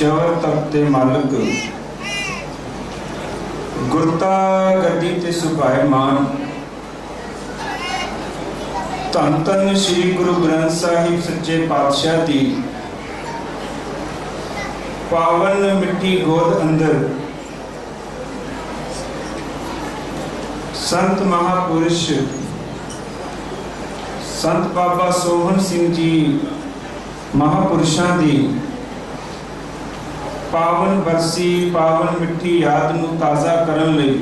चवर तख्त ते मालक गुरता गद्दी ते सुभायमान धन धन श्री गुरु ग्रंथ साहिब सच्चे पातशाह दी पावन मिट्टी गोद अंदर संत महापुरुष संत बाबा सोहन सिंह जी महापुरुषां दी पावन बरसी पावन मिट्टी याद नूं ताज़ा करन लई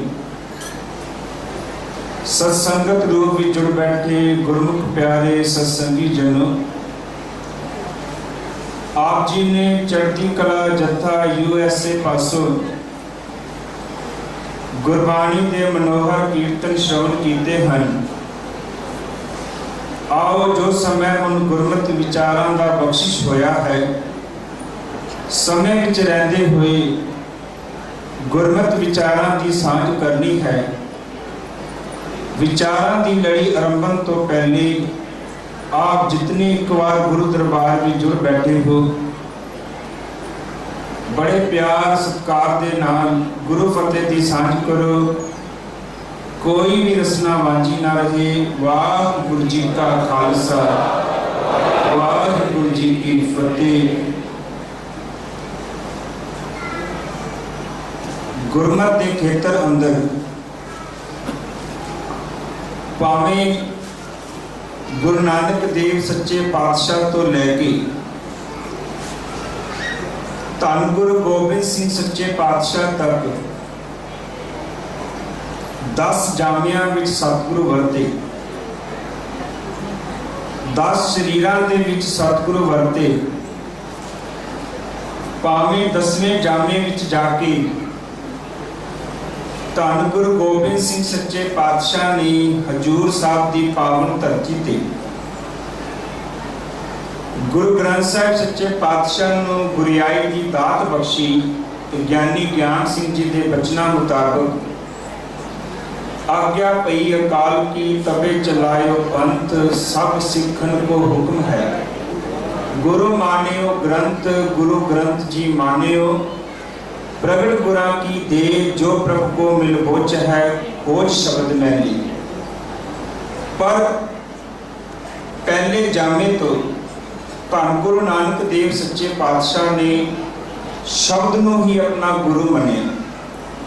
सत्संगत रूप में जुड़ बैठे गुरमुख प्यारे सत्संगी जनों, आप जी ने चढ़ती कला जत्था USA पासों गुरबाणी के मनोहर कीर्तन श्रवण किए हैं। आओ जो समय उन गुरमत विचारां दा बख्शिश होया है, समय विच रहिंदे हुए गुरमत विचारां की सांझ करनी है। विचारां की लड़ी आरंभन तो पहले आप जितने एक बार गुरु दरबार में जुड़ बैठे हो, बड़े प्यार सत्कार दे नाल गुरु फतेह की सांझ करो। कोई भी रसना वांझी ना रहे। वाहिगुरू जी का खालसा, वाहिगुरू जी की फतेह। गुरमत के खेतर अंदर भावें गुरु नानक देव सच्चे पातशाह तो लैके धन गुरु गोबिंद सिंह सच्चे पातशाह तक 10 जामियां विच सतगुरु वरते, 10 शरीरां दे विच सतगुरु वरते। भावें 10वें जामे विच जाके धन गुरु गोबिंद सिंह सच्चे पातशाह ने हजूर साहब की पावन धरती ते गुरु ग्रंथ साहिब सच्चे पातशाह नूं गुरियाई की दात बख्शी। ज्ञानी ज्ञान सिंह जी के बचना मुताबिक आज्ञा पई अकाल की तबे चलायो पंथ, सब सिखन को हुक्म है। गुरु मानियो ग्रंथ, गुरु ग्रंथ जी मानियो। प्रगट गुरा की दे जो प्रभु को मिल बोच है, खोज शब्द में ली। पर पहले जामे तो धन गुरु नानक देव सच्चे पातशाह ने शब्द नूं ही अपना गुरु मनिया।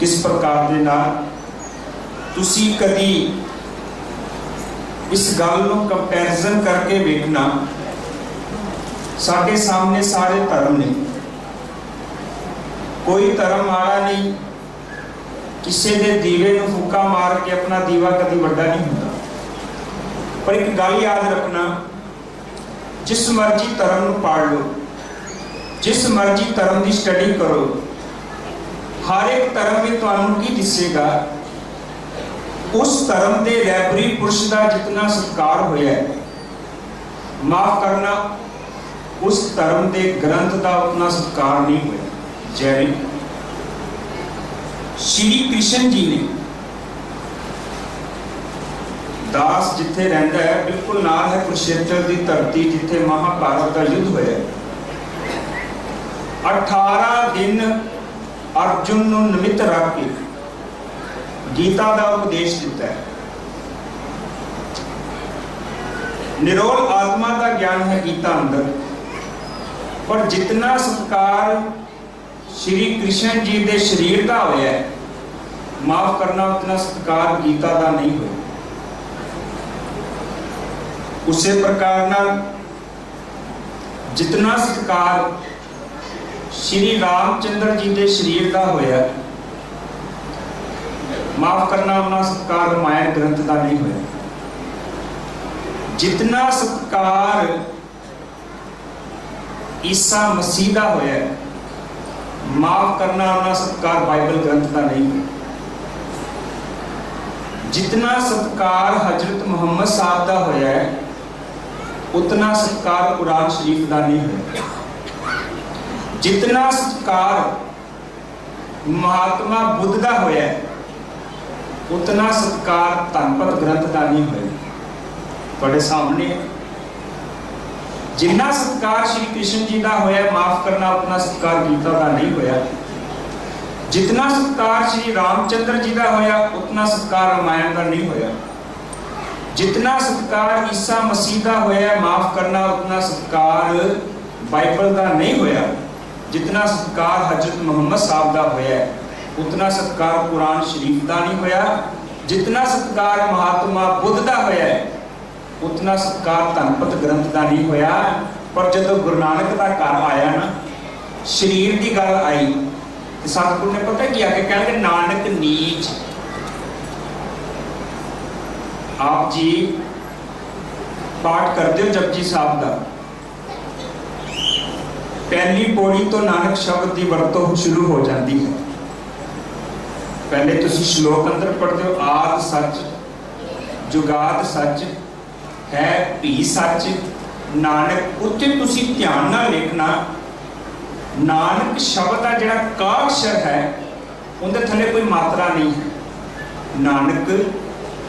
किस प्रकार दे नाल तुसी कदी इस गल नूं कंपैरिजन करके वेखना। साडे सामने सारे धर्म ने, कोई धर्म माड़ा नहीं। किसी के दीवे नूं फूका मार के अपना दीवा कभी वड्डा नहीं होता। पर एक गल याद रखना, जिस मर्जी धर्म नूं पढ़ लो, जिस मर्जी धर्म की स्टडी करो, हर एक धर्म में तुहानूं की दिसेगा उस धर्म के रैबरी पुरुष का जितना सत्कार होया है, माफ करना उस धर्म के ग्रंथ का उतना सत्कार नहीं होया। जैसे श्री कृष्ण जी ने दास जिथे रहिंदा है, बिल्कुल नाल है कुरुक्षेत्र की धरती जिथे महाभारत का युद्ध होया। 18 दिन अर्जुन नूं निमित्त रख के गीता का उपदेश दिता है। निरोल आत्मा का ज्ञान है गीता अंदर। पर जितना सत्कार श्री कृष्ण जी के शरीर का होया है, माफ करना उतना सत्कार गीता का नहीं होया। उसी प्रकार नाल जितना सत्कार श्री रामचंद्र जी के शरीर का होया, माफ करना उतना सत्कार रामायण ग्रंथ का नहीं होया। जितना सत्कार ईसा मसीह का होया, माफ करना उतना सत्कार बाइबल ग्रंथ का नहीं होया। जितना सत्कार हजरत मुहम्मद साहब का होया है, उतना सत्कार कुरान शरीफ का नहीं होया। जितना सत्कार महात्मा बुद्ध का होया है, उतना सत्कार धनपत ग्रंथ का नहीं होया। बड़े सामने जिन्ना सत्कार श्री कृष्ण जी का होया माफ करना उतना सत्कार गीता का नहीं होया। जितना सत्कार श्री रामचंद्र जी का होया उतना सत्कार रामायण का नहीं होया। जितना सत्कार ईसा मसीह का होया माफ करना उतना सत्कार बाइबल का नहीं होया। जितना सत्कार हजरत मुहम्मद साहब का होया उतना सत्कार कुरान शरीफ का नहीं होया। जितना सत्कार महात्मा बुद्ध का होया उतना सत्कार धनपत ग्रंथ का नहीं होया। पर जब गुरु नानक का घर आया ना, शरीर की गल आई, सतगुरु ने पता क्या कि कहते नानक नीच। आप जी पाठ करते हो जपजी साहब का, पहली पौड़ी तो नानक शब्द की वरतों शुरू हो जाती है। पहले तुसी श्लोक अंदर पढ़ते हो, आद सच जुगाद सच है भी सच नानक। उत्ते तुसी ध्यान नाल लिखना, नानक शब्द का जिहड़ा का अक्षर है उनके थले कोई मात्रा नहीं है। नानक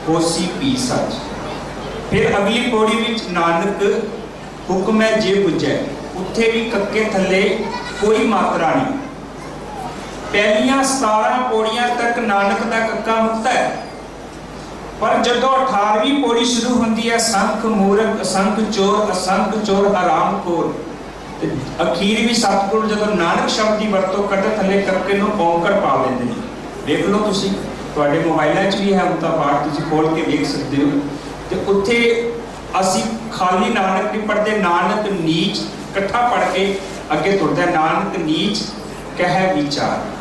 होसी भी सच। फिर अगली पौड़ी विच नानक हुक्म है जे बुझे, उत्थे भी कक्के थले कोई मात्रा नहीं। पहलियां 17 पौड़ियां तक नानक का कक्का मुक्ता है। पर जदों 18वीं पौड़ी शुरू होती है, संख मूर्ख असंख चोर असंख चोर हरामखोर, अखीर भी सतगुरु जदों नानक शब्द की वरतों करते थले कक्के नूं औंकड़ पा लेंदे ने। देख लो तुसीं, तुहाडे मोबाइलों भी है उनका पाठ, तुसीं खोल के देख सकते हो। तो उत्थे असीं खाली नानक नहीं पढ़ते, नानक नीच इकट्ठा पढ़ के अगे तुरदा है। नानक नीच कह विचार।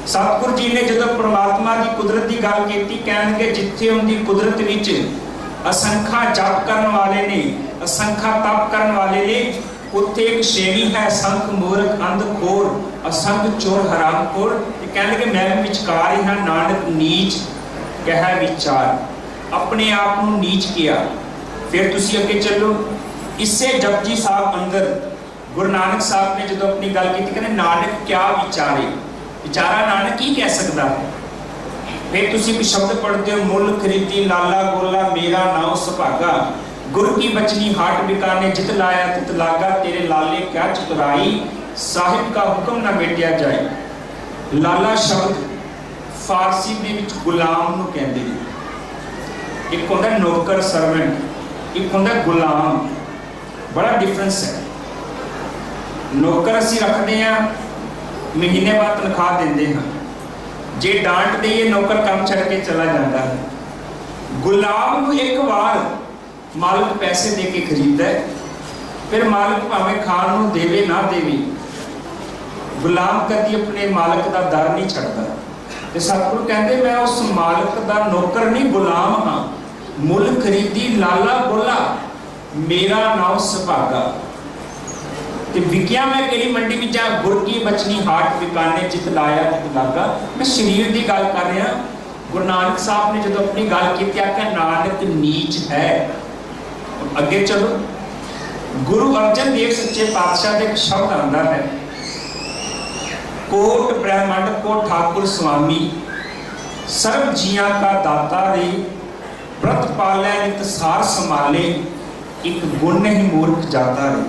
सतगुरु जी ने जदों परमात्मा की कुदरत की गल की, कहणगे जिथे उनकी कुदरत विच असंख्या जप करन वाले ने, असंख्या तप करन वाले ने, उत्थे एक श्रेणी है असंख मूर्ख अंधखोर असंख चोर हरामखोर। कहणगे मैं भी विचकार ही हाँ। नानक नीच कह विचार, अपने आप को नीच किया। फिर तुसी अगे चलो, इसे जपजी साहब अंदर गुरु नानक साहब ने जो अपनी गल की, कहते नानक क्या विचारे, विचारा नानक ही कह सकता है। फिर तुसी भी शब्द पढ़ते हो, मुल खरीदी लाला गोला मेरा नाम सुभागा, गुरु की बचनी हाट बिकाने जित लाया तित लागा, तेरे लाले क्या चतुराई साहिब का हुक्म ना मेटिया जाए। लाला शब्द फारसी दे विच गुलाम नूं कहंदे ने। एक होंदा नौकर सर्वेंट, एक होंदा गुलाम, बड़ा डिफरेंस है। नौकर असीं रखते हैं, महीने बाद तनख्वाह देंदे हां, जे डांट दईए नौकर काम छड़ के चला जाता है। गुलाम नूं एक बार मालिक पैसे दे के खरीददा है, फिर मालिक भावें खाण नूं देवे ना देवे, गुलाम कदी अपने मालिक का दर नहीं छड्डदा। ते सतगुरु कहंदे मैं उस मालिक का नौकर नहीं गुलाम हाँ। मुल खरीदी लाला बोला मेरा नाम सुभागा। ते विकिया मैं केड़ी मंडी में जा, गुर की बचनी हाट बिकाने जित लाया जित लागा। मैं शरीर की गल कर रहा। गुरु नानक साहब ने जो अपनी गल की, आख्या नानक नीच है। अगे चलो, गुरु अर्जन देव सच्चे पातशाह का एक शब्द आता है, कोट ब्रह्मांड को ठाकुर स्वामी सर्व जिया का दाता रे, व्रत पालै नित सार संभाले, एक गुण नहीं मूर्ख जाता रे।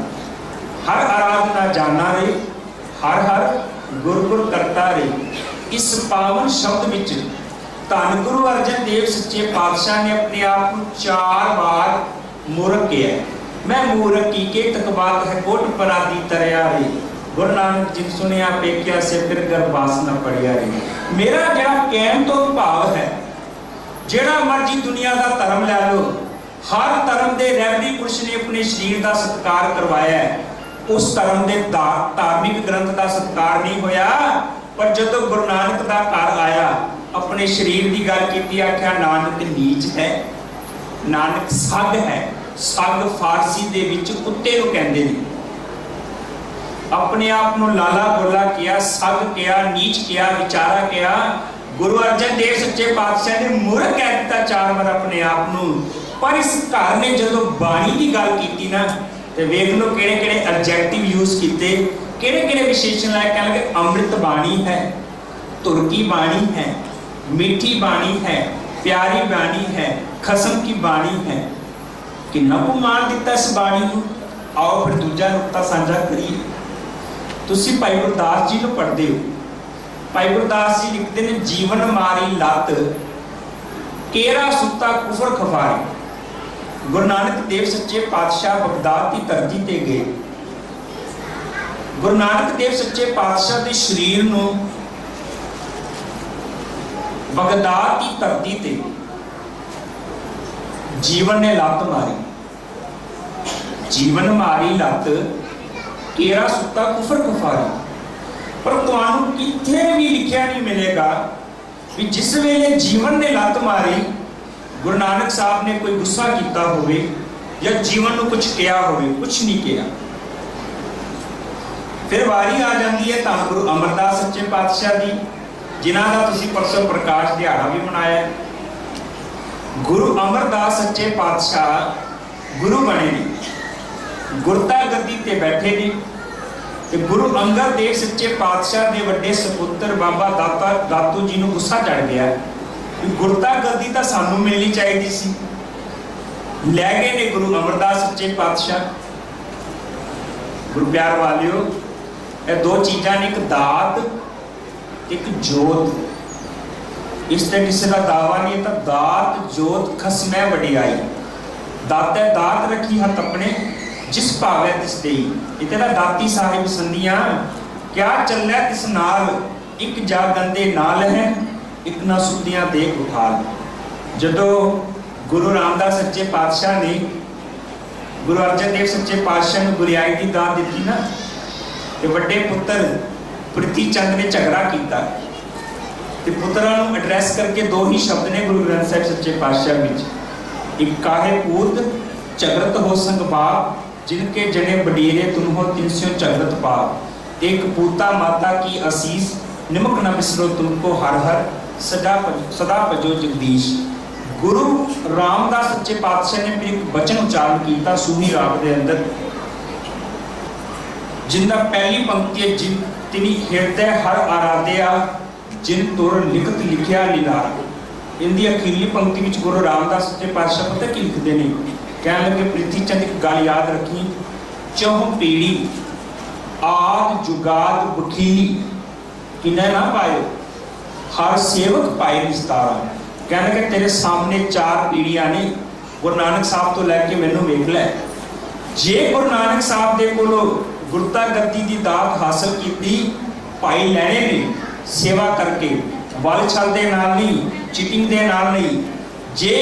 हर आराधना जाना रे, हर हर गुर गुर करता रे। इस पावन शब्द विच धन गुरु अर्जन देव सच्चे पातशाह ने अपने आप को 4 बार मूर्ख किया। मैं मूर्ख की के तकबात है कोट पराधी तरया रे, गुरु नानक जी सुनिया पेकिया से फिर गर्भास न पड़िया रे। मेरा जड़ा कहन तो भाव है, जेड़ा मर्जी दुनिया का धर्म लै लो, हर धर्म के रैवरी पुरुष ने अपने शरीर का सत्कार करवाया है। उस धर्म के धार्मिक ग्रंथ का सत्कार नहीं होया। पर जो गुरु नानक का घर आया, अपने शरीर की गल की, आख्या नानक नीच है, नानक सग है। सग फारसी दे विच कुत्ते नूं कहंदे ने। अपने आप को लाला गोला किया, सग किया, नीच किया, विचारा किया। गुरु अर्जन देव सच्चे पातशाह ने मूर्ख कह दिता 4 बार अपने आप को। पर इस घर ने जो बाणी की गल की ना, तो वेख लो किहड़े किहड़े एडजेक्टिव यूज किए, किहड़े किहड़े विशेषण लाए। कह लगे अमृत बाणी है, तुर्की बाणी है, मीठी बाणी है, प्यारी बाणी है, खसम की बाणी है। किन्ना को मान दिता इस बाणी को। आओ फिर दूजा नुकता साझा करिए। तुसी भाई गुरदास जी को पढ़ते हो, भाई गुरदास जी लिखते हैं, जीवन मारी लत केरा सुता कुफर खफारी। गुरु नानक देव सच्चे पातशाह बगदाद की धरती ते गए। गुरु नानक देव सच्चे पातशाह के शरीर नूं बगदाद की धरती ते जीवन ने लत मारी। जीवन मारी लत केरा सुता कुफर खफारी। पर तुहानू किथे भी लिखिया नहीं मिलेगा कि जिस वेले जीवन ने लत मारी गुरु नानक साहब ने कोई गुस्सा किया होवे या जीवन को कुछ किया होवे, कुछ नहीं किया। फिर वारी आ जाती है धन गुरु अमरदास सच्चे पातशाह की, जिन्हां दा तुसीं परसों प्रकाश दिहाड़ा भी मनाया। गुरु अमरदास सच्चे पातशाह गुरु बने ने, गुरता गद्दी ते बैठे ने। ते गुरु अंगद देव सच्चे पातशाह के वड्डे सपुत्र बाबा दातू जी को गुस्सा चढ़ गया कि गुरता गद्दी तो सानू मिलनी चाहिए सी। लै गए ने गुरु अमरदास सच्चे पातशाह। गुरु प्यार वालियो, ये दो चीज़ां ने, एक दात एक जोत। इस ते किसी का दावा नहीं, तो दात जोत खसमै वडियाई। दाते दात रखी हथ अपने जिस भावे तिस देई। इते दा दाती साहिब संधियां क्या चलै तिस नाल, एक जा गंदे नाल है एक ना सुतियां देख उठाल। जदों गुरु रामदास सच्चे पातशाह ने गुरु अर्जन देव सच्चे पातशाह ने गुरियाई की दात दी ना, ते वड्डे पुत्र प्रीति चंद ने झगड़ा किया ते पुत्रां नूं एड्रैस करके दो ही शब्द ने गुरु ग्रंथ साहिब सच्चे पातशाह विच, एक काहे पूत झगड़त हो संग बाप, जिनके जने बडीरे तुम हो तिनस्यों झगड़त पाप। एक पूता माता की आशीष निमक न बिसरो तुमको हर हर सदा भजो जगदीश। गुरु रामदास सच्चे पातशाह ने फिर एक वचन उच्चारण किया सूही राग के अंदर, जिंदा पहली पंक्ति है, जिन तिनी हृदय हर आराध्या जिन तुर लिखत लिखिया लीलार। इनकी अखीरली पंक्ति में गुरु रामदास सच्चे पातशाह पता की लिखते हैं, कहने लगे प्रीति चंद एक गल याद रखी, चौह पीढ़ी आद जुगाद बखीली किन्ने ना पायो हर सेवक पाए निस्तारा। कहने लगे तेरे सामने चार पीढ़ियां ने, गुरु नानक साहब तो लैके मैनू वेख लै। जे गुरु नानक साहब दे कोलों गुरता गद्दी की दात हासिल की पाई लैने ने सेवा करके, वल छल दे नाल नहीं, चीटिंग दे नाल नहीं। जे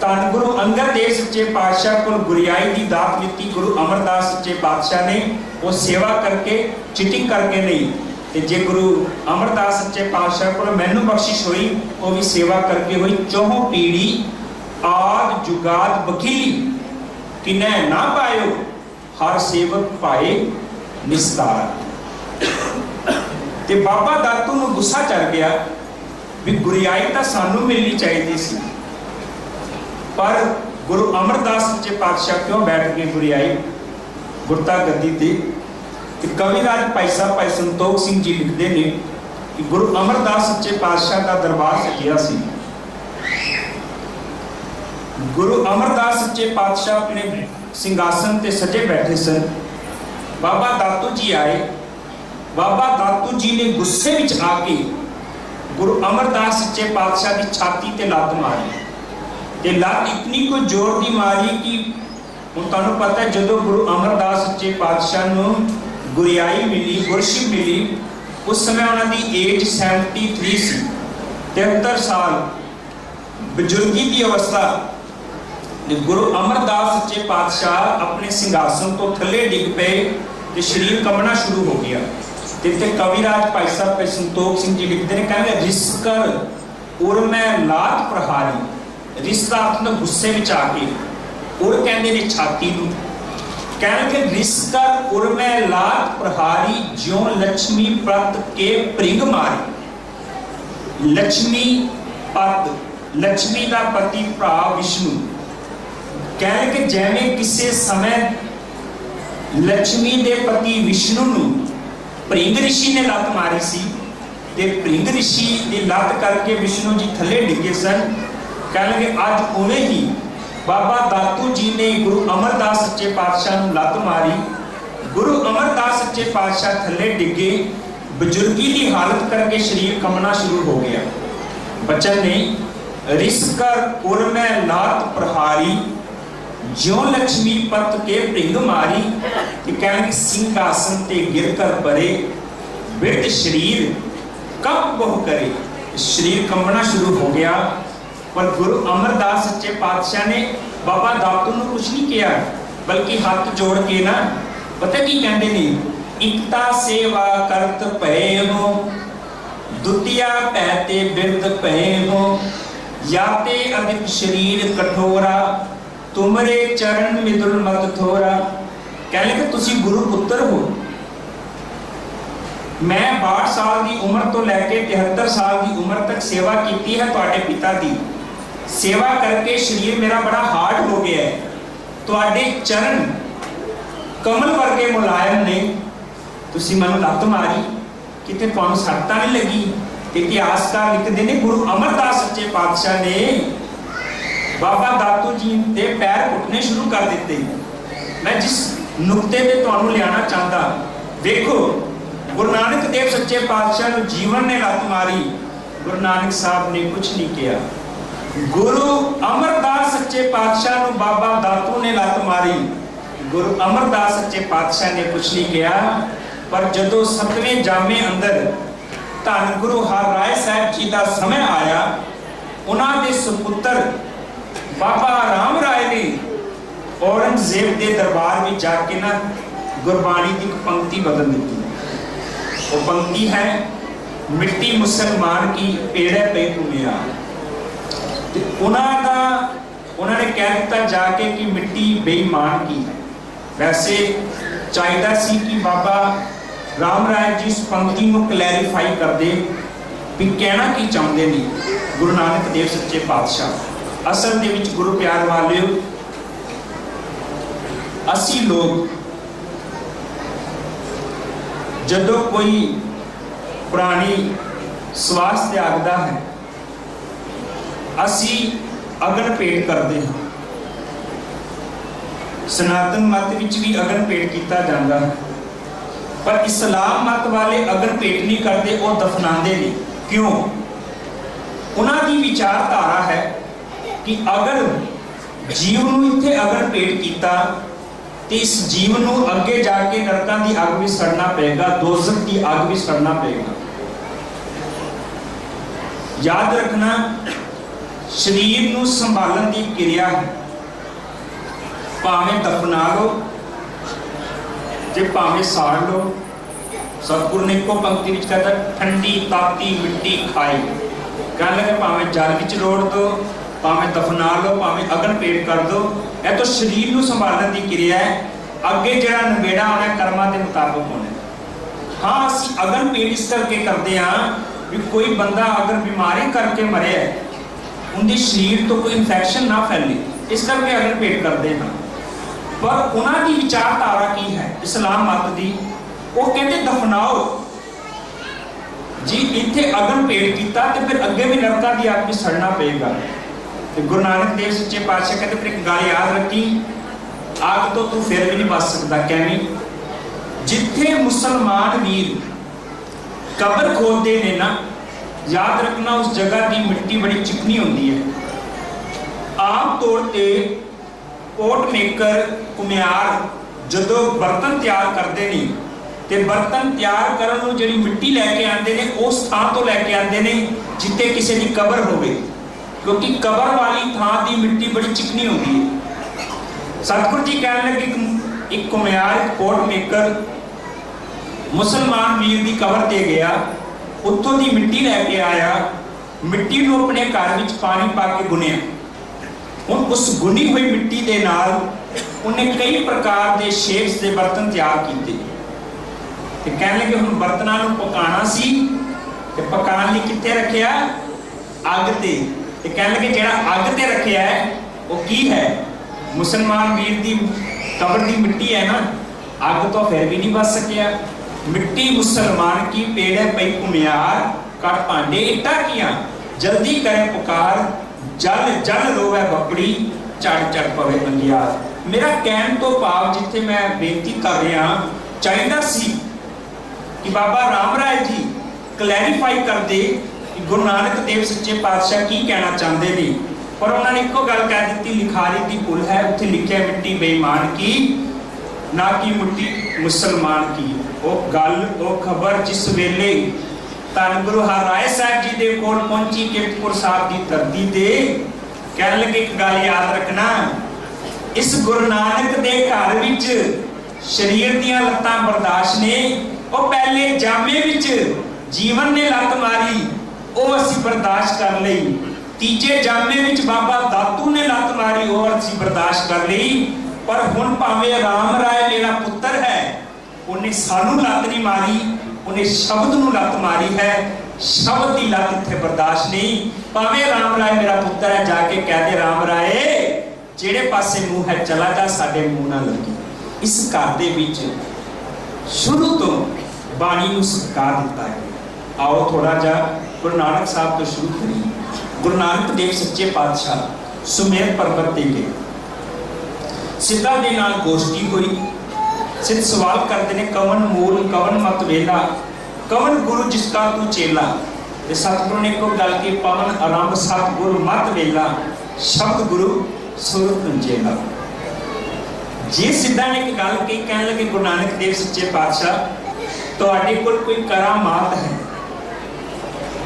धन गुरु अंगद देव सच्चे पातशाह को गुरियाई की दात दी गुरु अमरदास सच्चे पातशाह ने, वो सेवा करके चिटिंग करके नहीं। ते जे गुरु अमरदास सच्चे पातशाह को मैनू बख्शिश हुई, वो भी सेवा करके हुई। चौहों पीढ़ी आद जुगाद बखीली किन्ने ना पायो हर सेवक पाए निस्तारा। ते बाबा दातू नूं गुस्सा चढ़ गया भी गुरियाई तो सानू मिलनी चाहिए सी, पर गुरु अमरदास सच्चे पातशाह क्यों बैठ गए गुरियाई गुरता गद्दी ते। कविराज भाई साहब भाई संतोख सिंह जी लिखते हैं कि गुरु अमरदास सच्चे पातशाह का दरबार सजिया सी। गुरु अमरदास सच्चे पातशाह अपने सिंघासन ते सजे बैठे सन। बाबा दातू जी आए। बाबा दातू जी ने गुस्से विच आके गुरु अमरदास सच्चे पातशाह की छाती ते लत मारी। ते लत इतनी को जोर दी मारी कि हुण तुहानूं पता है, जदों गुरु अमरदास सच्चे पातशाह नूं गुरियाई मिली, गुरशिप मिली, उस समय उन्होंने एज 73 सी, 73 साल बुजुर्गी की अवस्था। गुरु अमरदास सच्चे पातशाह अपने सिंघासन तो थले डिग पे ते शरीर कंबना शुरू हो गया। ते कविराज भाई साहब संतोख सिंह जी लिखते हैं, कहते रिस्कर उर मैं लात प्रहारी। रिश्ता अपने गुस्से में आके उर कहते ने छाती नूं, कहने रिस्कर उर मैं लात प्रहारी ज्यों लक्ष्मी पत के प्रिंग मारी। लक्ष्मी पत, लक्ष्मी का पति भरा विष्णु, कहने कि जिवें किसी समय लक्ष्मी के पति विष्णु नूं भृंग ऋषि ने लत मारी सी, ते भृंग ऋषि की लत करके विष्णु जी थले डिगे सन। कहने अज उवें ही बाबा दातू जी ने गुरु अमरदास सच्चे पातशाह नूं लत मारी। गुरु अमरदास सच्चे पातशाह थले डिगे, बजुर्गी की हालत करके शरीर कंबना शुरू हो गया। बचन ने रिस कर उर में लात प्रहारी, ज्यों लक्ष्मी पत के भृंग मारी। कहने सिंहासन ते गिर कर परे, बिरध शरीर कब बहु करे। शरीर कंबना शुरू हो गया। पर गुरु अमरदास सच्चे पातशाह ने बाबा दातू नूं कुछ नहीं किया, बल्कि हाथ जोड़ के ना पता की कहते ने, इकता सेवा करत पए हो, दुतिया पैते बिरद पए हो, याते अधिक शरीर कठोरा, तुमरे चरण मिदुल मत थोरा। कहने कि तुसी गुरु पुत्र हो। मैं 62 साल की उम्र तो लैके 73 साल की उम्र तक सेवा की है तुहाडे पिता की। सेवा करके शरीर मेरा बड़ा हार्ड हो गया है। तुहाडे चरण कमल वर्गे मुलायम ने, तुसी मैनूं लत मारी, किते तुहानूं सट्ट तां नहीं लगी। इतिहासकार लिखते हैं गुरु अमरदास सच्चे पातशाह ने बाबा दातू जी के पैर घुटने शुरू कर दिते। मैं जिस नुकते पे तुहानूं लियाना चाहता, देखो गुरु नानक देव सच्चे पातशाह नूं जीवन ने लत मारी, गुरु नानक साहब ने कुछ नहीं किया। गुरु अमरदास सच्चे पातशाह नूं बाबा दातू ने लत मारी, गुरु अमरदास सच्चे पातशाह ने कुछ नहीं किया। पर जदों 7वें जामे अंदर धन गुरु हर राय साहब जी का समय आया, उन्होंने सुपुत्र बाबा राम राय ने औरंगजेब के दरबार में जाके ना गुरबाणी की एक पंक्ति बदल दी। वो पंक्ति है, मिट्टी मुसलमान की पेड़े पे घूमिया। उन्होंने कह दिता जाके कि मिट्टी बेईमान की है। वैसे चाहिए सी कि बाबा राम राय जी इस पंक्ति को क्लैरिफाई कर दे भी कहना की चाहते नहीं गुरु नानक देव सच्चे पातशाह। असल दे विच गुरु प्यार वालिओ, असी लोग जदों कोई पुरानी स्वास त्यागदा है, असी अगन भेंट करते हैं। सनातन मत विच भी अगन भेंट किया जाता है, पर इस्लाम मत वाले अगन भेंट नहीं करते, वो दफनाते नहीं। क्यों? उन्होंने विचारधारा है कि अगर जीव नूं इत्थे अगन भेंट किया तो इस जीव नूं अगे जाके नरकां दी अग भी सड़ना पेगा, दोज़ख की अग भी सड़ना पेगा। याद रखना, शरीर नूं संभालण की क्रिया है, भावें दफना लो जे भावें साड़ लो। सतगुरु ने एको पंक्ति विच कहता, ठंडी ताती मिट्टी खाई। कह लगे भावें जल विच रोड़ दो, भावें दफना लो, भावें अगन भेंट कर दो। यह तो शरीर नूं संभालण की क्रिया है। अगे जिहड़ा नवेड़ा आना कर्मां दे मुताबिक होना। हाँ, असीं अगन भेंट इस करके करते हाँ भी कोई बंदा अगर बीमारी करके मरिया है, उनके शरीर तो कोई इन्फेक्शन ना फैले, इस करके अगन भेंट करते हैं। पर उन्होंने विचारधारा की है इस्लाम मत की, वो कहते दफनाओ जी, इत्थे अगन भेंट किया तो फिर अगे भी नरकां दी अग भी सड़ना पेगा। तो गुरु नानक देव सच्चे पातशाह कहते फिर एक गल याद रखी, आग तो तू फिर भी नहीं बच सकता। कहनी जिथे मुसलमान वीर कबर खोदते ने ना, याद रखना उस जगह की मिट्टी बड़ी चिकनी होती है। आम तौर पर पोट मेकर कुम्हार जदों बर्तन तैयार करते नहीं तो बर्तन तैयार करने जी मिट्टी लैके आते हैं, उस थां तो लैके आते हैं जिथे किसी की कबर होवे, क्योंकि कबर वाली थां की मिट्टी बड़ी चिकनी होती है। सतगुरु जी कहने लगे एक कुम्हार, एक पोट मेकर मुसलमान वीर की कबर ते गया, उत्थों की मिट्टी लैके आया, मिट्टी को अपने घर में पानी पा के गुनिया। हुण उस गुनी हुई मिट्टी के नाल उन्हें कई प्रकार के शेप्स के बर्तन तैयार किए। कहने लगे हुण बर्तनां नूं पकाना सी ते पकाने लई कित्थे रखिया? अग ते। कहने लगे जिहड़ा अग ते रखिया है वो की है? मुसलमान वीर की कबर की मिट्टी है ना, अग तो फिर भी नहीं बच सकिया। मिट्टी मुसलमान की पेड़े पई कुम्हार, कट भांडे इट्टा किया, जल्दी करे पुकार, जल जल रोवे बपड़ी, चढ़ पवे अंगियार। मेरा कहन तो भाव जिथे मैं बेनती कर रहा चाहिए सी कि बाबा राम राय जी क्लैरीफाई कर दे कि गुरु नानक देव सच्चे पातशाह की कहना चाहते हैं, पर उन्होंने एको गल कह दी, लिखारी की भुल है, उत्थे लिखिया मिट्टी बेईमान की ना कि मिट्टी मुसलमान की। वो गल वो खबर जिस वेले धन गुरु हरराय साहब जी दे कोल पहुंची किरतपुर साहब की धरती ते, कहने लगे एक गल याद रखना, इस गुरु नानक दे घर विच शरीर दियां लत्तां बर्दाश्त ने, वो पहले जामे विच जीवन ने लत मारी, वो असी बर्दाश्त कर लई, तीजे जामे विच बाबा दातू ने लत मारी, वो असी बर्दाश्त कर लई, पर हुण भावें राम राय मेरा पुत्र है, उन्हें सानू लत नहीं मारी, उन्हें शब्द नूं लत मारी है, शब्द की लत इत्थे बर्दाश्त नहीं। भावें राम राय मेरा पुत्र है, जाके कह दे राम राय जेड़े पासे मुंह है चला जा, साडे मुंह ना लगी। इस घर दे विच शुरू तो बाणी नूं सत्कार दिता है। आओ थोड़ा जा गुरु नानक साहब तो शुरू करिए। गुरु नानक देव सच्चे पातशाह सुमेर पर्वत ते गए, सिद्धा दे नाल गोष्ठी हुई। सिद्ध सवाल करते ने, कवन मूल कवन मत वेला, कवन गुरु जिसका तू चेला। ते सतगुरु ने को गल की, पवन आरंभ सतगुरु मत वेला, शब्द गुरु सुरत चेला। जे सिद्धा ने एक गल कही, कहने लगे गुरु नानक देव सच्चे पातशाह तुहाडे कोल कोई करामात है।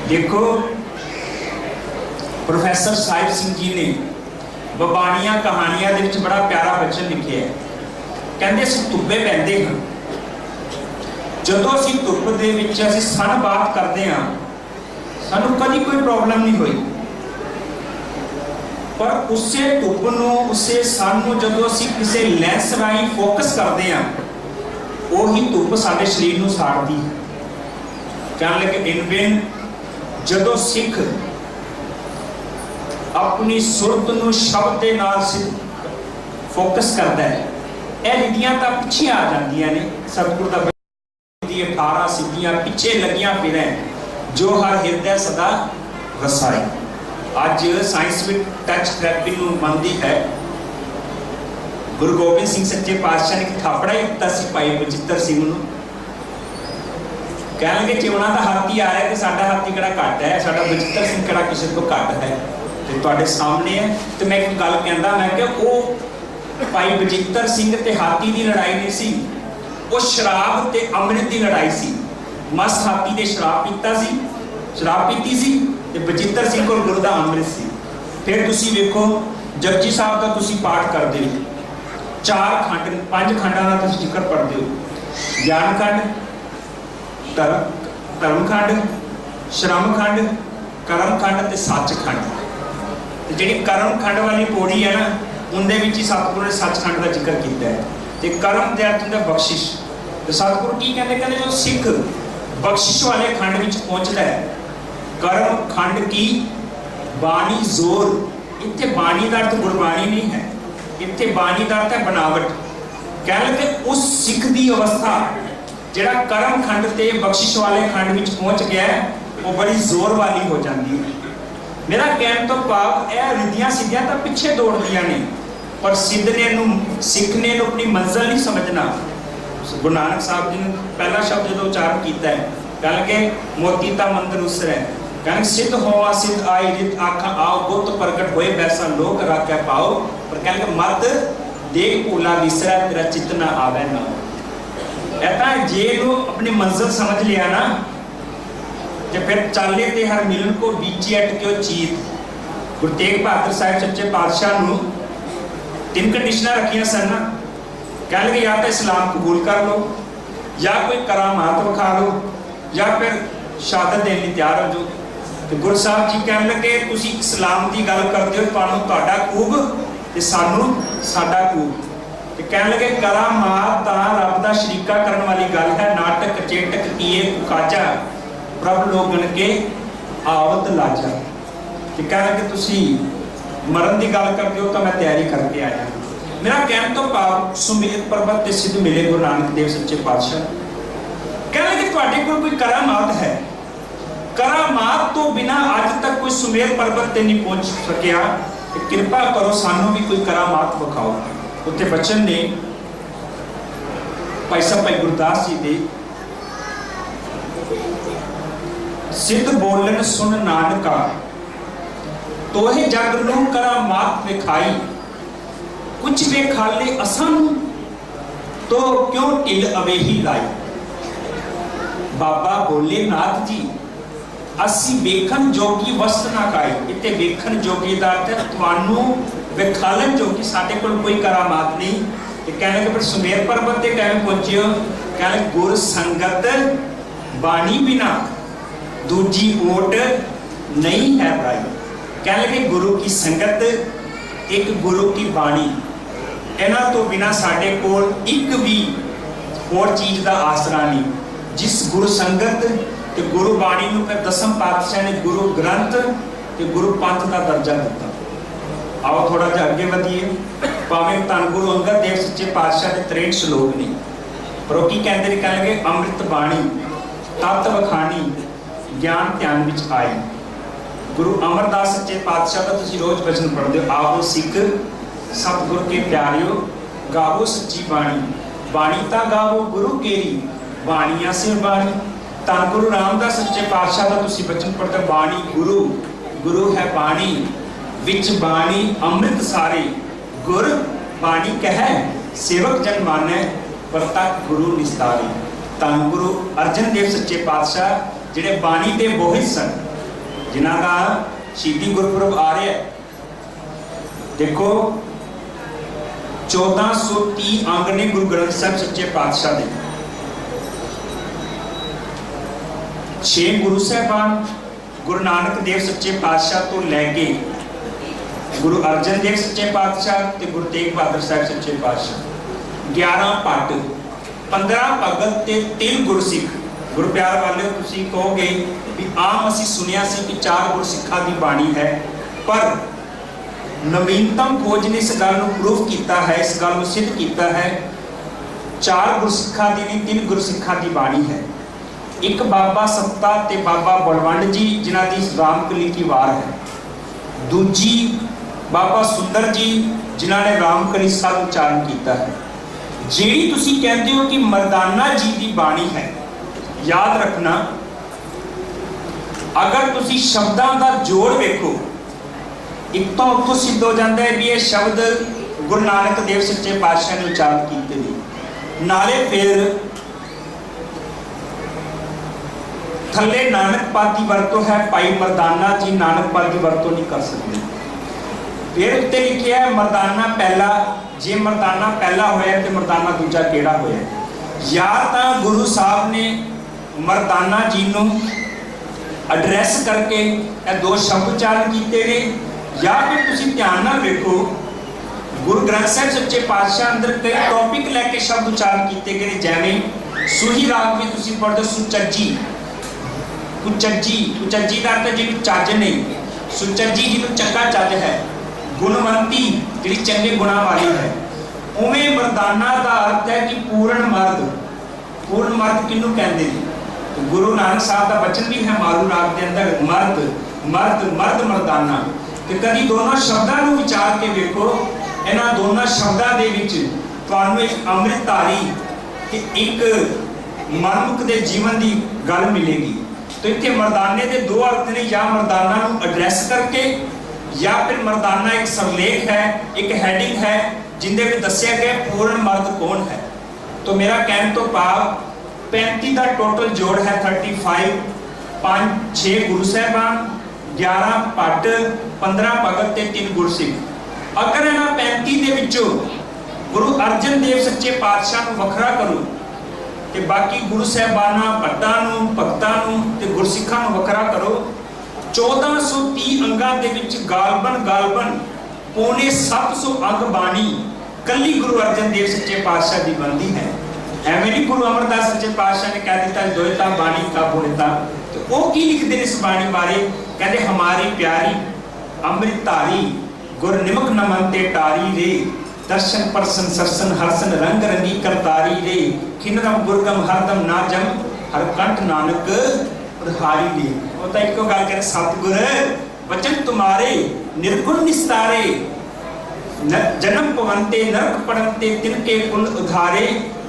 देखो प्रोफेसर साहिब सिंह जी ने बबाणियां कहानियां दे विच बड़ा प्यारा वचन लिखे है, कहते असीं धुप्पे बहिंदे हां, जदों असीं धुप्प दे विच असीं सन बात करदे हां, सानूं कदी कोई प्रॉब्लम नहीं होई, पर उसे धुप्प नूं उसे सन नूं जदों असीं किसी लैंस राहीं फोकस करदे हां, ਉਹੀ ਧੁੱਪ ਸਾਡੇ शरीर ਨੂੰ ਸਾੜਦੀ है। कहने लगे इन बिन जदों सिख अपनी सुरत नूं शब्द दे नाल फोकस करता है, ਇਹ ਰਿੱਧੀਆਂ ਤਾਂ ਪਿੱਛੇ ਆ ਜਾਂਦੀਆਂ ਨੇ। ਸਤਿਗੁਰ ਦਾ ਦੀ 18 ਸਿੱਧੀਆਂ ਪਿੱਛੇ ਲੱਗੀਆਂ ਫਿਰੈ, ਜੋ ਹਰ ਹਿਰਦੈ ਸਦਾ ਵਸਾਈ। ਅੱਜ ਸਾਇੰਸ ਵਿੱਚ ਟੱਚ ਥੈਰੇਪੀ ਨੂੰ ਮੰਨਦੀ ਹੈ। गुरु गोबिंद सिंह सच्चे पातशाह ने थापड़ा ही दिता सी भाई बचित्र सिंह नूं, कह लगे चिवणा का हाथी आ रहा है, साडा हाथी किहड़ा घट है, साडा बचित्र सिंह किहड़ा किसी तो घट है, तो तुहाडे सामने है। तो मैं एक गल कहंदा, मैं कि वो भाई बचित्र सिंह ते हाथी की लड़ाई नहीं सी, वो शराब ते अमृत की लड़ाई सी। मस्त हाथी ने शराब पीता सी, शराब पीती सी, ते बचित्र सिंह कोल गुरु दा अमृत सी। फिर तुसीं वेखो जपजी साहब का तुसीं पाठ करदे हो, 4 खंड 5 खंडां दा तुसीं जिक्र पढ़दे हो, ज्ञान खंड, धर्म खंड, श्रम खंड, कर्म खंड ते सच खंड। ते जिहड़ी कर्म खंड वाली पौड़ी है ना, उनदे विच ही सतगुरु ने सच खंड का जिक्र किया है। ते कर्म दे अर्थ हुंदा बख्शिश। ते सतगुरु की कहंदे, कहंदे जो सिख बख्शिश वाले खंड विच पहुंचदा है, कर्म खंड की बाणी जोर, इत्थे बाणी दा अर्थ गुरबाणी नहीं है, इत्थे बाणी दा अर्थ है बनावट। कह लगे उस सिख दी अवस्था जिहड़ा कर्म खंड ते बख्शिश वाले खंड विच पहुंच गया है, वो बड़ी जोर वाली हो जाती है। मेरा कहने तो भाव यह रिद्धियां सिद्धियां तो पिछे दौड़दियां ने, पर सिद्ध ने सिख ने अपनी मंजिल नहीं समझना। गुरु नानक साहब जी ने पहला शब्द जो उच्चारण किया है, कह लगे मोती ता मंदिर उसरै, कहने सिद्ध होवा सिद्ध आई रित आखा आओ, गुप्त प्रगट होए वैसा लोक राख्या पाओ। पर कहने मत देख भूला विसरा, तेरा चित्त ना आवे ना। ऐसा जे लो अपनी मंजिल समझ लिया ना, तो फिर चाले ते हर मिलन को बीची अटक्यो चीत। गुरु तेग बहादुर साहब सच्चे पातशाह नूं 3 कंडीशनां रखियां सन ना, कह लगे या तो इस्लाम कबूल कर लो, या कोई करामात विखा लो, या फिर शहादत देने लई तैयार हो जाओ। तो गुरु साहब जी कह लगे तुसीं इस्लाम की गल करते हो, तुहानूं तुहाडा खूब ते सानूं साडा खूब। तो कह लगे करामात तां रब दा शरीका करन वाली गल है, नाटक चेटक किए कुकाजा, प्रभ लोगन के आवत लाजा। तो कह लगे तुसीं मरण की गल करते हो, तो मैं तैयारी करके आया। मेरा कहने तो भाव सुमेर पर्वत ते सिद्ध मिले गुरु नानक देव सच्चे पातशाह। कह लगे तुहाडे कोल कोई करामात है, करामात तो बिना अज तक कोई सुमेर पर्वत ते नहीं पहुंच सकिया, कि कृपा करो सानू भी कोई करामात विखाओ। उत्ते बचन ने भाई साहब भाई गुरदास जी दे, सिद्ध बोलन सुन नानका तोहे जग नूं करामात विखाई, कुछ वेखाले असानू तो क्यों ढिल अवेही लाई। बाबा बोले नाथ जी असी वेखन जोगी वस्त ना खाई। इत्ते वेखन जोगी दा अर्थ है तुहानू विखालन जोगी साडे कोल कोई करामात नहीं। ते कहने कि फिर सुमेर पर्वत ते कैਵੇਂ पहुंचे हो? कहने गुर संगत बाणी बिना दूजी ओट नहीं है भाई। कहने कि गुरु की संगत एक गुरु की बाणी, इन्हां तो बिना साडे कोल एक भी होर चीज दा आसरा नहीं। जिस गुरु संगत ते गुरु बाणी नूं फिर दसम पातशाह ने गुरु ग्रंथ ते गुरु पंथ का दर्जा दिता। आओ थोड़ा जिहा अगे वधिए। भावें धन गुरु अंगद देव सच्चे पातशाह के 63 श्लोक ने, पर वो की कहते हैं? कहणगे अमृत बाणी तत वखाणी ज्ञान ध्यान विच आई। गुरु अमरदास सच्चे पातशाह का तुसीं रोज वचन पढ़ते हो, आओ सिख सतगुर के प्यारियो गावो सच्ची बाणी, बाणी ता गावो गुरु केरी बाणियां सिर बाणी। धन गुरु रामदास सच्चे पातशाह का तुसीं वचन पढ़ते हो, बाणी गुरु गुरु है बाणी विच बाणी अमृत सारे, गुर बाणी कह सेवक जन मानै परतक गुरु निस्तारे। धन गुरु अर्जन देव सच्चे पातशाह जिहड़े बाणी दे बोहित सन, जिन्हां दा शहीदी गुरपुरब आ रहा है। देखो 1430 अंग ने गुरु ग्रंथ साहिब सच्चे पातशाह दे। 6 गुरु साहिबान गुरु नानक देव सच्चे पातशाह तो लैके गुरु अर्जन देव सच्चे पातशाह ते गुरु तेग बहादुर साहब सच्चे पातशाह, 11 पट 15 भगत ते 3 गुरसिख। गुरु प्यार वाले तुसीं कहोगे भी आम असीं सुनिया सी कि 4 गुरसिखां दी बाणी है, पर नवीनतम खोज ने इस गल नूं प्रूफ किया है, इस गल नूं सिद्ध किया है। 4 गुरसिखां दी नहीं 3 गुरसिखां दी बाणी है। एक बाबा सत्ता ते बाबा बलवंड जी जिन्हां दी रामकली की वार है, दूजी बाबा सुंदर जी जिन्हां ने रामकली साहिब उच्चारण किया है। जिहड़ी तुसीं कहंदे हो कि मरदाना जी की बाणी है, याद रखना अगर तुसीं शब्दां दा जोड़ वेखो, एक तो उत्थों सिद्ध हो जाता है भी ये शब्द गुरु नानक देव सच्चे पातशाह ने उच्चारण किए ने। नाले फिर थले नानक पद की वरतों है, भाई मरदाना जी नानक पद की वरतों नहीं कर सकते। फिर उत्ते लिखिया है मरदाना पहला, जे मरदाना पहला होया तो मरदाना दूजा केड़ा होया? या तो गुरु साहब ने मरदाना जी नूं एड्रैस करके ये 2 शब्द उच्चारण किए ने, या फिर तुसीं ध्यान नाल वेखो गुरु ग्रंथ साहिब सच्चे पातशाह अंदर कई टॉपिक लैके शब्द उच्चारण किए गए। जिवें सूही राग में तुसीं पढ़दे सुचज्जी, कुचज्जी कुचज्जी का अर्थ जिन्होंने चज नहीं, सुचज्जी जिन्होंने चंगा चज है, गुणवंती जी चंगे गुणा वाली है। उवें मरदाना का अर्थ है कि पूर्ण मर्द। पूर्ण मर्द किन्नू कहते हैं? तो गुरु नानक साहब का वचन भी है मारू राग के अंदर, मर्द मर्द मर्द मरदाना। तो कभी दोनों शब्दों को विचार के देखो, इन्हां दोनों शब्दों के विच तुहानूं एक अमृतधारी ते एक मनमुख के जीवन की गल मिलेगी। तो इतने मरदाने के 2 अर्थ ने, या मरदाना को एड्रैस करके, या फिर मरदाना एक सरलेख है, एक हैडिंग है जिंदे में दस्या गया पूर्ण मर्द कौन है। तो मेरा कहने तो भाव 35 का टोटल जोड़ है 35, 5-6 गुरु साहबान, 11 पट, 15 भगत ते 3 गुरसिख। अगर इन्हां 35 दे विचों गुरु अर्जन देव सच्चे पातशाह को वखरा करो ते बाकी गुरु साहबाना भट्टां नूं भगतां नूं ते गुरसिखां नूं वखरा करो, 1430 अंगां दे विच गालबन पौने 700 अंग बाणी कली गुरु अर्जन देव सच्चे पातशाह की बनती है। एवं नहीं गुरु अमरदास सच्चे पातशाह ने कह दिता दोयता बाणी का पुणिता। तो वो की लिखते हैं इस बाणी बारे? कहते हमारी प्यारी अमृतधारी गुर निमक नमन ते टारी रे, दर्शन परसन सरसन हरसन रंग रंगी करतारी रे, खिनरम गुरगम हरदम ना जम हर कंठ नानक हारी रे। वो तो एक गल करे सतगुर वचन तुम्हारे निर्गुण निस्तारे, जन्म पवंते नरक पड़ते तिनके कुल उधारे,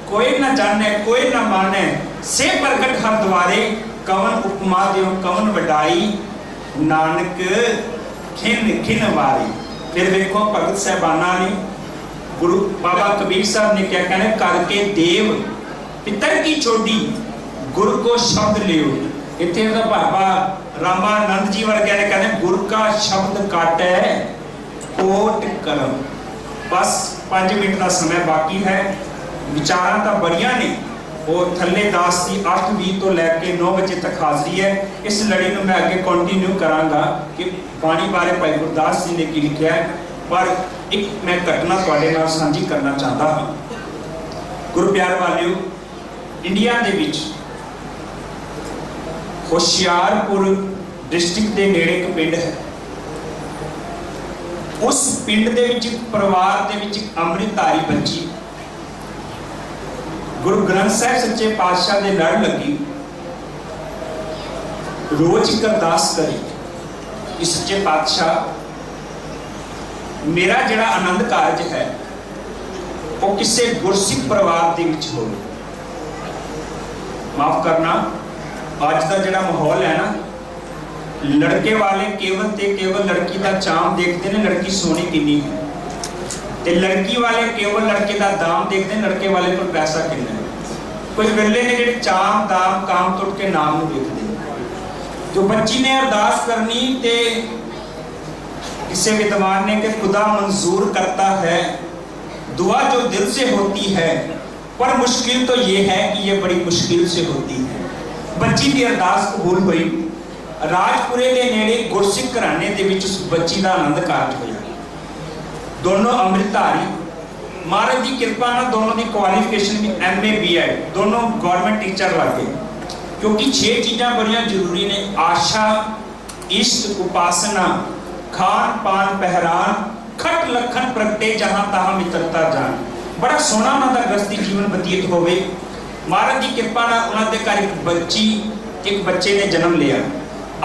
कोई न जाने कोई न माने से प्रगट हर द्वारे, कवन उपमा देव कवन वडाई, नानक खिन खिन वारी। फिर देखो भगत साहबाना ने, गुरु बाबा कबीर साहब ने क्या कहना, करके देव पितर की छोड़ी गुरु को शब्द लियो। इतने तो बाबा रामानंद जी वर्गे ने कहने, गुरु का शब्द काटे कोट करम। बस 5 मिनट का समय बाकी है। विचारां तो बड़िया ने, वो थले दास की 8:20 तो लैके 9 बजे तक हाजिरी है। इस लड़ी में मैं आगे कंटिन्यू करांगा कि पानी बारे भाई गुरदास जी ने की लिखा है, पर एक मैं घटना तुहाडे नाल साझी करना चाहता हाँ। गुरु प्यार वालियो, इंडिया दे विच होशियारपुर डिस्ट्रिक्ट के नेड़े एक पिंड है। उस पिंड दे विच परिवार दे विच अमृतधारी बच्ची गुरु ग्रंथ साहिब सच्चे पातशाह दे लड़ लगी, रोज एक अरदास करी कि सच्चे पातशाह मेरा जिहड़ा आनंद कारज है वो किसी गुरसिख परिवार दे विच होवे। माफ करना, अज का जिहड़ा माहौल है ना, लड़के वाले केवल ते केवल लड़की का चाम देखते हैं, लड़की सोहनी कितनी है, ते लड़की वाले केवल लड़के का दाम देखते हैं, लड़के वाले को पैसा कितना है। कुछ वेले ने जिहड़े चाम दाम काम टुट के नाम नूं देखते हैं। जो बच्ची ने अरदास करनी ते किसी विद्वान ने कि खुदा मंजूर करता है दुआ जो दिल से होती है, पर मुश्किल तो ये है कि ये बड़ी मुश्किल से होती है। बच्ची की अरदास कबूल हुई। राजपुरे के नेड़े गुरसिख घराने दे विच उस बच्ची का आनंद कारज होया। दोनों अमृतधारी, महाराज की कृपा ना दोनों की क्वालिफिकेशन भी MA BEd, दोनों गवर्नमेंट टीचर लग गए। क्योंकि 6 चीज़ां बड़ियां जरूरी ने, आशा, इष्ट, उपासना, खान पान पहरान, खट लखन प्रगटे जहां तहां मित्रता जान। बड़ा सोहना उन्होंने गृहस्थी जीवन बतीत होवे। महाराज की कृपा ना उन्होंने घर एक बच्चे ने जन्म लिया।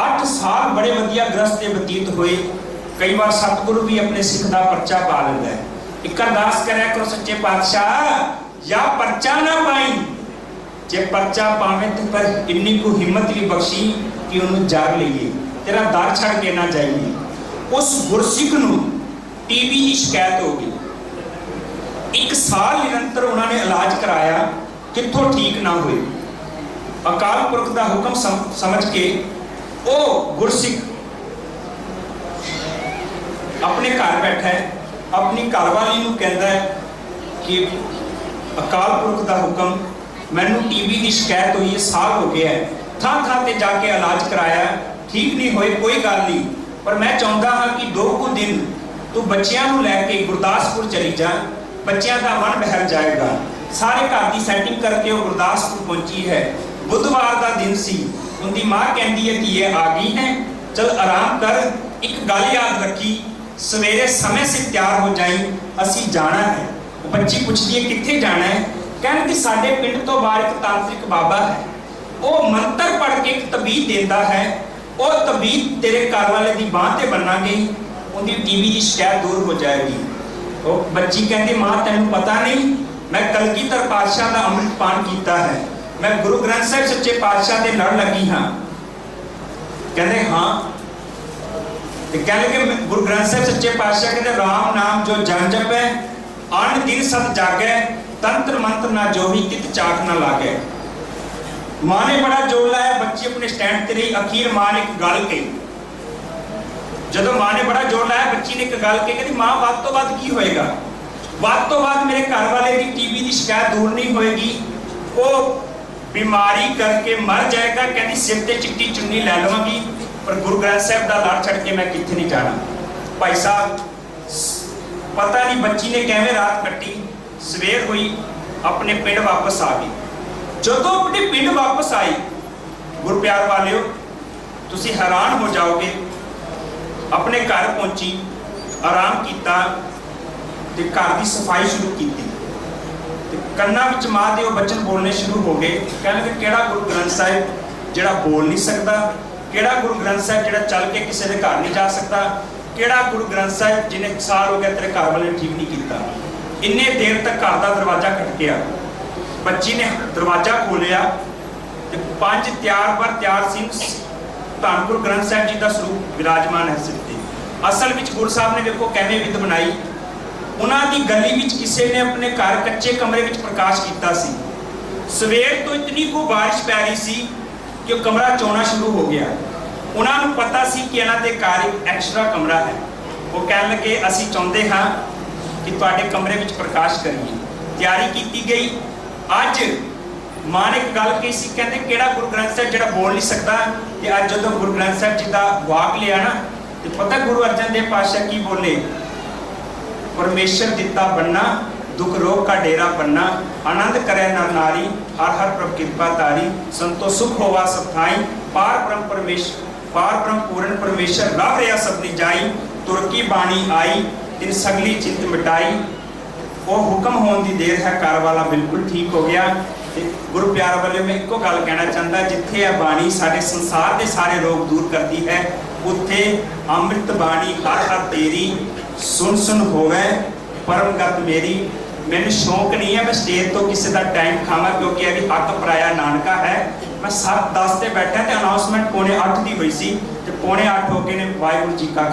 8 साल बड़े वधिया गृहस्थ के बतीत हुए। कई बार सतगुरु भी अपने सिख का परचा पा लेंदा है। एक अरदास करया करो, सच्चे पातशाह या परचा ना पाई, जे परचा पावे तो पर इन्नी को हिम्मत भी बख्शी कि उन्हें जार लीए, तेरा दर छड़ के ना जाइए। उस गुरसिख नूं TB की शिकायत हो गई। 1 साल निरंतर उन्होंने इलाज कराया, कितों ठीक ना हुए। अकाल पुरख का हुक्म समझ के ओ गुरसिख अपने घर बैठा है, अपनी घरवाली नूं कहता है कि अकाल पुरख का हुक्म, मैनू TB की शिकायत हुई है, साल हो गया है, थां थां ते जाके इलाज कराया, ठीक नहीं होए, कोई गल नहीं, पर मैं चाहता हाँ कि 2 दिन तू बच्चियां नूं लैके गुरदासपुर चली जा, बच्चियां का मन बहल जाएगा। सारे घर की सैटिंग करके वो गुरदासपुर पहुंची है। बुधवार का दिन सी, उनकी माँ कहती है कि ये आ गई है, चल आराम कर, एक गल याद रखी, सवेरे समय से तैयार हो जाई, असी जाना है। बच्ची पूछती है कित्थे जाना है, कहने कि साडे पिंड तो बाहर एक तांत्रिक बाबा है, वो मंत्र पढ़ के एक तबीत देता है, वो तबीत तेरे घर वाले की बांह ते बन्नांगे, उनकी TB की शिकायत दूर हो जाएगी। वो बच्ची कहती माँ तैनूं पता नहीं, मैं कलगीधर पातशाह का अमृत पान किया है, मैं गुरु ग्रंथ साहिब सच्चे पातशाह के लड़ लगी हाँ। कहते हाँ, कहने के गुरु ग्रंथ साहिब सच्चे पातशाह कहते राम नाम जो जन जपै, अन दिन सत जागै, तंत्र मंत्र ना जो ही तित चाक ना लागे। माँ ने बड़ा जोर लाया, बच्ची अपने स्टैंड ते रही। अखीर माँ ने एक गल कही, जदों माँ ने बड़ा जोर लाया, बच्ची ने एक गल कही, कहती माँ वध तो वध की होएगा, वध तो वध मेरे घर वाले की TB की शिकायत दूर नहीं होएगी, वो बीमारी करके मर जाएगा। कहती सिर ते चिट्टी चुन्नी लै लवांगी, पर गुरु ग्रंथ साहिब का लड़ छड़ के मैं कित्थे नहीं जाना। भाई साहब पता नहीं बच्ची ने कैवें रात कट्टी, सवेर हुई, अपने पिंड वापस आ गई। जदों अपने पिंड वापस आई, गुरु प्यार वालियो तुसी हैरान हो जाओगे, अपने घर पहुंची, आराम किया, घर की सफाई शुरू की, कन्ना विच माँ के बचन बोलने शुरू हो गए। कहने केड़ा गुरु ग्रंथ साहिब जिहड़ा बोल नहीं सकता, ਕਿਹੜਾ ਗੁਰੂ ਗ੍ਰੰਥ ਸਾਹਿਬ ਜਿਹੜਾ ਚੱਲ ਕੇ ਕਿਸੇ ਦੇ ਘਰ ਨਹੀਂ ਜਾ ਸਕਦਾ, ਕਿਹੜਾ ਗੁਰੂ ਗ੍ਰੰਥ ਸਾਹਿਬ ਜਿਹਨੇ ਸਾਲ ਹੋ ਗਿਆ ਤੇਰੇ ਘਰ ਵਾਲੇ ਨੇ ਠੀਕ ਨਹੀਂ ਕੀਤਾ। ਇੰਨੇ ਦੇਰ ਤੱਕ ਘਰ ਦਾ ਦਰਵਾਜ਼ਾ ਖਟਕਿਆ, ਬੱਚੀ ਨੇ ਦਰਵਾਜ਼ਾ ਖੋਲਿਆ ਤੇ 5 ਤਿਆਰ ਸਿੰਘ ਧੰਨ ਗੁਰੂ ਗ੍ਰੰਥ ਸਾਹਿਬ ਜੀ ਦਾ ਸਰੂਪ ਵਿਰਾਜਮਾਨ ਹੈ ਸਿਰ ਤੇ। ਅਸਲ ਵਿੱਚ ਗੁਰੂ ਸਾਹਿਬ ਨੇ ਵੇਖੋ ਕਿਵੇਂ ਵਿਧ ਬਣਾਈ। ਉਹਨਾਂ ਦੀ ਗਲੀ ਵਿੱਚ ਕਿਸੇ ਨੇ ਆਪਣੇ ਘਰ ਕੱਚੇ ਕਮਰੇ ਵਿੱਚ ਪ੍ਰਕਾਸ਼ ਕੀਤਾ ਸੀ। ਸਵੇਰ ਤੋਂ ਇਤਨੀ ਕੋ ਬਾਰਿਸ਼ ਪੈ ਰਹੀ ਸੀ ਕਿ ਉਹ ਕਮਰਾ ਚੋਣਾ ਸ਼ੁਰੂ ਹੋ ਗਿਆ। ਉਹਨਾਂ ਨੂੰ ਪਤਾ ਸੀ ਕਿ ਇਹਨਾਂ ਦੇ ਘਰ ਇੱਕ ਐਕਸਟਰਾ ਕਮਰਾ ਹੈ। ਉਹ ਕਹਿਣ ਲੱਗੇ ਅਸੀਂ ਚਾਹੁੰਦੇ ਹਾਂ ਕਿ ਤੁਹਾਡੇ ਕਮਰੇ ਵਿੱਚ ਪ੍ਰਕਾਸ਼ ਕਰੀਏ। ਤਿਆਰੀ ਕੀਤੀ ਗਈ। ਅੱਜ ਮਾਂ ਨੇ ਇੱਕ ਗੱਲ ਕਹੀ ਸੀ, ਕਹਿੰਦੇ ਕਿਹੜਾ ਗੁਰੂ ਗ੍ਰੰਥ ਸਾਹਿਬ ਜਿਹੜਾ ਬੋਲ ਨਹੀਂ ਸਕਦਾ। ਤੇ ਅੱਜ ਜਦੋਂ ਗੁਰੂ ਗ੍ਰੰਥ ਸਾਹਿਬ ਜੀ ਦਾ ਵਾਕ ਲਿਆ ਨਾ, ਤੇ ਪਤਾ ਗੁਰੂ ਅਰਜਨ ਦੇਵ ਪਾਤਸ਼ਾਹ ਕੀ ਬੋਲੇ, परमेश्वर दिता बनना दुख रोग का डेरा बनना, आनंद करे नर नारी हर हर प्रभ कृपा तारी, संतो सुख होवा सब थाई, पार ब्रह्म पूर्ण परमेश्वर रब रहा सबनी जाई, तुरकी बाणी आई तिन सगली चिंत मिटाई, वो हुक्म होने की देर है घर वाला बिल्कुल ठीक हो गया। गुरु प्यार वाले मैं एको गल कहना चाहता, जिथे यह बाणी सारे संसार के सारे रोग दूर करती है, उत्थे अमृत बाणी हर हर तेरी, सुन सुन होवे परमगत मेरी। मैंने शौक नहीं है मैं स्टेज तो किसी का टाइम खावा, क्योंकि अभी हक पराया नानका है। मैं 7:10 से बैठा तो अनाउंसमेंट 7:45 की हुई सी, तो 7:45 हो गए ने। वाहिगुरू जी का